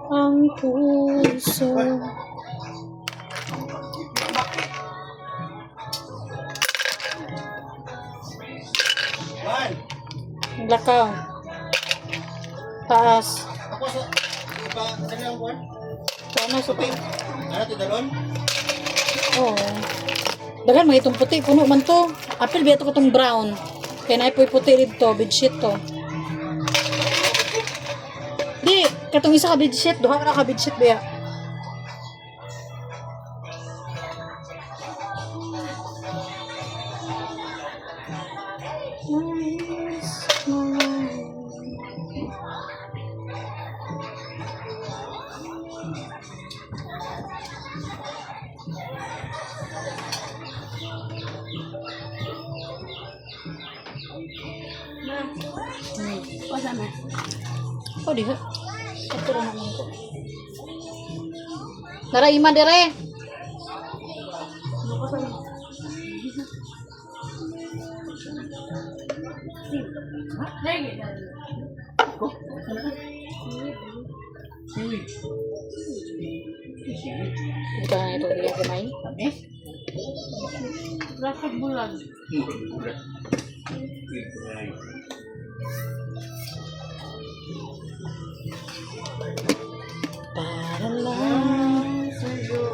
Ang puso. Lakaw. Taas. Ako sa iba sa lang kuan. Ano sa Puti. Ano ti dalon? Oo. Dagan mga itong puti. Puno man to. Apil biya to katong brown. Kaya na ipoy puti dito. Bedsheet to. Di. Katong isa ka bedsheet. Duha ka na ka bedsheet biya. Wala na. Oh, di ha. Ito rin naman ko. Tara, ima dire. Ito na ito. Iya kamay. Rasa bulan. Para lang sa'yo.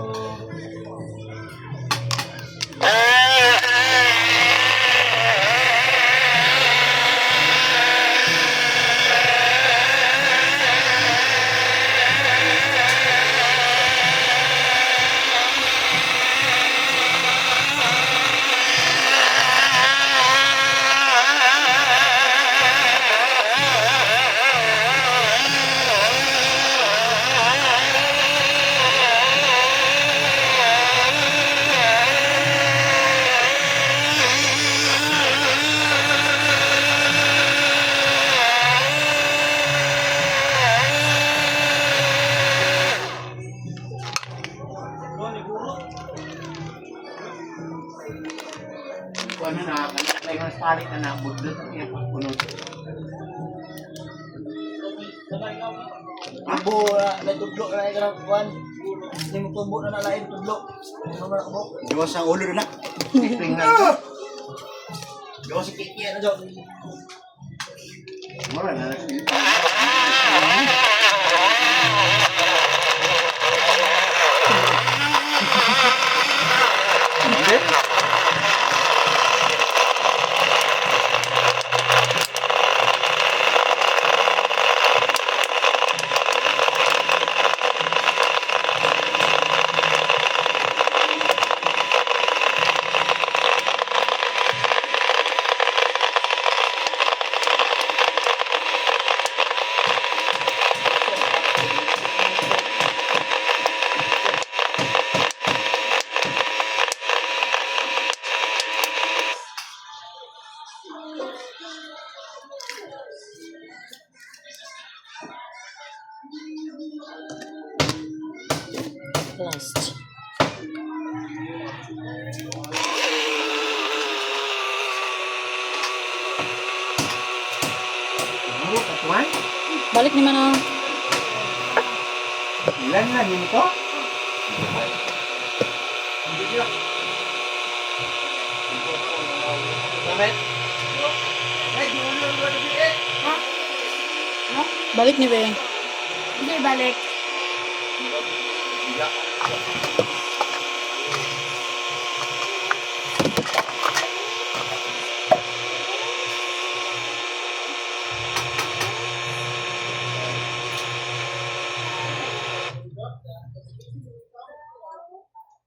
Kuan na kay mas palit na budlot niya punod. Abo na tudlo na ay grab kuan. Hindi mo tubo na nalain tudlo. Ano na mo? Diwas ang ulo na. Iping na. Diwas si Kiki na do. Mura na. Last. Ano katuan? Balik ni mana. Ilan na din ko? Bakit? Balik ni Be. Hindi balik. Yeah.